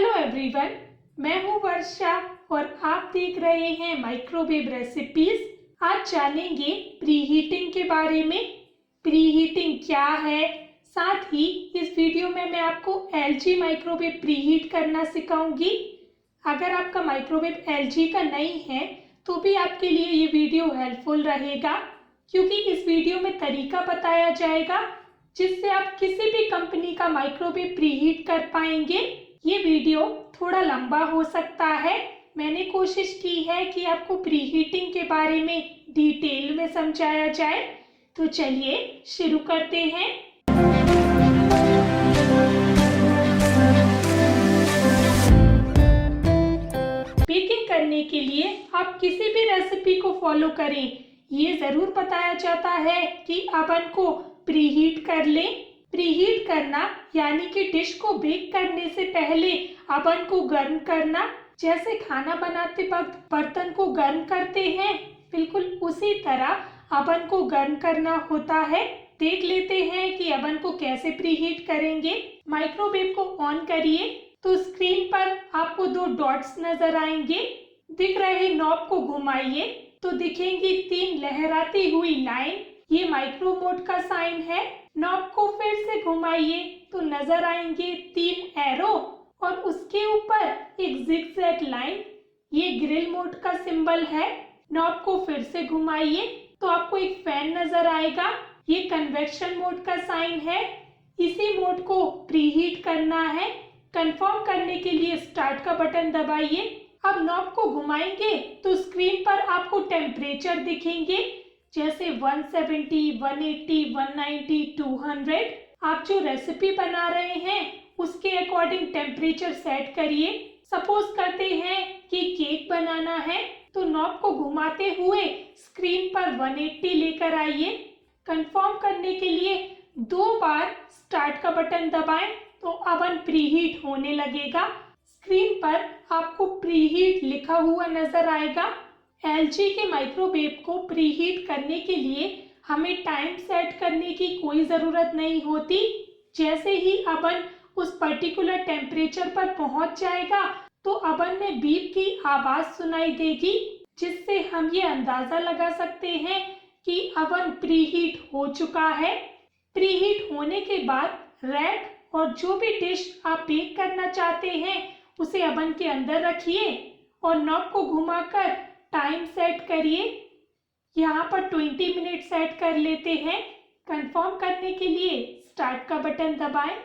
Hello everyone, मैं हूं वर्षा और आप देख रहे हैं माइक्रोवेव रेसिपीज। आज जानेंगे प्रीहीटिंग के बारे में। प्रीहीटिंग क्या है, साथ ही इस वीडियो में मैं आपको एलजी माइक्रोवेव प्रीहीट करना सिखाऊंगी। अगर आपका माइक्रोवेव एलजी का नहीं है तो भी आपके लिए ये वीडियो हेल्पफुल रहेगा, क्योंकि इस वीडियो में तरीका बताया जाएगा जिससे आप किसी भी कंपनी का माइक्रोवेव प्रीहीट कर पाएंगे। ये वीडियो थोड़ा लंबा हो सकता है। मैंने कोशिश की है कि आपको प्रीहीटिंग के बारे में डिटेल में समझाया जाए। तो चलिए शुरू करते हैं। बेकिंग करने के लिए आप किसी भी रेसिपी को फॉलो करें, ये जरूर बताया जाता है कि अवन को प्रीहीट कर लें। प्रीहीट करना यानी कि डिश को बेक करने से पहले अवन को गर्म करना। जैसे खाना बनाते वक्त बर्तन को गर्म करते हैं, बिल्कुल उसी तरह अवन को गर्म करना होता है। देख लेते हैं कि अवन को कैसे प्रीहीट करेंगे। माइक्रोवेव को ऑन करिए तो स्क्रीन पर आपको दो डॉट्स नजर आएंगे। दिख रहे नॉब को घुमाइए तो दिखेंगी तीन लहराती हुई लाइन। ये माइक्रो मोड का साइन है। नॉब को फिर से घुमाइए तो नजर आएंगे तीन एरो और उसके ऊपर एक जिगजैग लाइन। ये ग्रिल मोड का सिंबल है। नॉब को फिर से घुमाइए तो आपको एक फैन नजर आएगा। ये कन्वेक्शन मोड का साइन है। इसी मोड को प्रीहीट करना है। कंफर्म करने के लिए स्टार्ट का बटन दबाइए। अब नॉब को घुमाएंगे तो स्क्रीन पर आपको टेम्परेचर दिखेंगे, जैसे 170, 180, 190, 200। आप जो रेसिपी बना रहे हैं उसके अकॉर्डिंग टेम्परेचर सेट करिए। सपोज करते हैं कि केक बनाना है तो नॉब को घुमाते हुए स्क्रीन पर 180 लेकर आइए। कंफर्म करने के लिए 2 बार स्टार्ट का बटन दबाएं तो अवन प्रीहीट होने लगेगा। स्क्रीन पर आपको प्रीहीट लिखा हुआ नजर आएगा। एलजी के माइक्रोवेव को प्रीहीट करने के लिए हमें टाइम सेट करने की कोई ज़रूरत नहीं होती। जैसे ही अवन उस पर्टिकुलर टेम्परेचर पर पहुंच जाएगा तो अवन में बीप की आवाज़ सुनाई देगी, जिससे हम ये अंदाज़ा लगा सकते हैं कि अवन प्रीहीट हो चुका है। प्रीहीट होने के बाद रैक और जो भी डिश आप बेक करना चाहते हैं उसे अवन के अंदर रखिए और नॉब को घुमाकर टाइम सेट करिए। यहाँ पर 20 मिनट सेट कर लेते हैं। कंफर्म करने के लिए स्टार्ट का बटन दबाएं।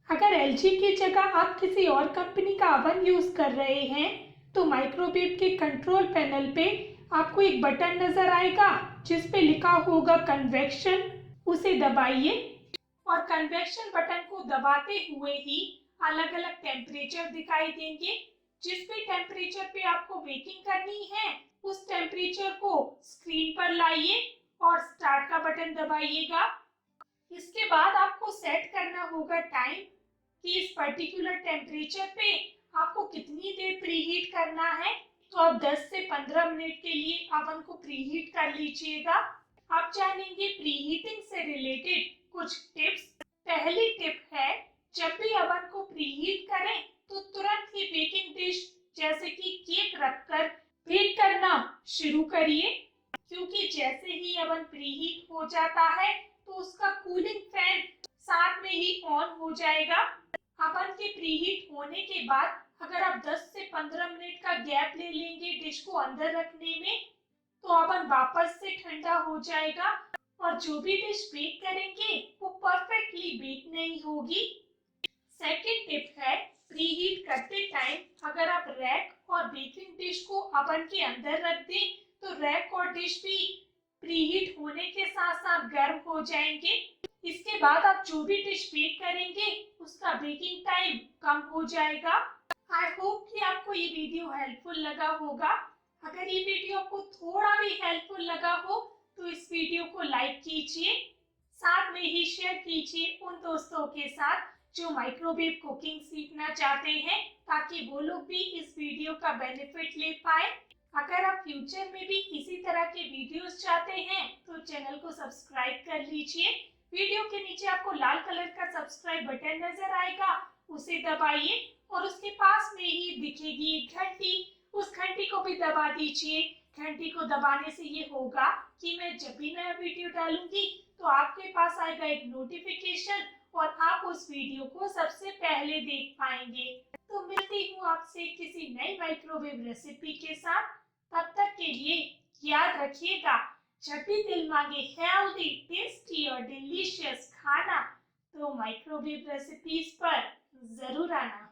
अगर एलजी की जगह आप किसी और कंपनी का अवन यूज कर रहे हैं तो माइक्रोवेव के कंट्रोल पैनल पे आपको एक बटन नजर आएगा जिस पे लिखा होगा कन्वेक्शन। उसे दबाइए और कन्वेक्शन बटन को दबाते हुए ही अलग अलग टेम्परेचर दिखाई देंगे। जिस भी टेम्परेचर पे आपको बेकिंग करनी है उस टेम्परेचर को स्क्रीन पर लाइए और स्टार्ट का बटन दबाइएगा। इसके बाद आपको सेट करना होगा टाइम कि इस पर्टिकुलर टेम्परेचर पे आपको कितनी देर प्रीहीट करना है। तो आप 10 से 15 मिनट के लिए अवन को प्रीहीट कर लीजिएगा। आप जानेंगे प्रीहीटिंग से रिलेटेड कुछ टिप्स। पहली टिप है, जब भी अवन को प्रीहीट करें तो तुरंत ही बेकिंग डिश जैसे कि केक रखकर बेक करना शुरू करिए, क्योंकि जैसे ही अवन प्रीहीट हो जाता है तो उसका कूलिंग फैन साथ में ही ऑन हो जाएगा। अवन के प्रीहीट होने के बाद अगर आप 10 से 15 मिनट का गैप ले लेंगे डिश को अंदर रखने में तो अवन वापस से ठंडा हो जाएगा और जो भी डिश बेक करेंगे वो परफेक्टली बेक नहीं होगी। सेकेंड टिप है, प्रीहीट करते टाइम अगर आप रैक और बेकिंग डिश को अवन के अंदर रख दें तो रैक और डिश भी प्रीहीट होने के साथ साथ गर्म हो जाएंगे। इसके बाद आप जो भी डिश बेक करेंगे उसका बेकिंग टाइम कम हो जाएगा। आई होप कि आपको ये वीडियो हेल्पफुल लगा होगा। अगर ये वीडियो आपको थोड़ा भी हेल्पफुल लगा हो तो इस वीडियो को लाइक कीजिए, साथ में ही शेयर कीजिए उन दोस्तों के साथ जो माइक्रोवेव कुकिंग सीखना चाहते हैं, ताकि वो लोग भी इस वीडियो का बेनिफिट ले पाए। अगर आप फ्यूचर में भी इसी तरह के वीडियोस चाहते हैं तो चैनल को सब्सक्राइब कर लीजिए। वीडियो के नीचे आपको लाल कलर का सब्सक्राइब बटन नजर आएगा, उसे दबाइए और उसके पास भी दबा दीजिए। घंटी को दबाने से ये होगा कि मैं जब भी नया वीडियो डालूंगी तो आपके पास आएगा एक नोटिफिकेशन और आप उस वीडियो को सबसे पहले देख पाएंगे। तो मिलती हूँ आपसे किसी नई माइक्रोवेव रेसिपी के साथ। तब तक के लिए याद रखिएगा, जब भी दिल मांगे हेल्दी, टेस्टी और डिलीशियस खाना तो माइक्रोवेव रेसिपीज पर जरूर आना।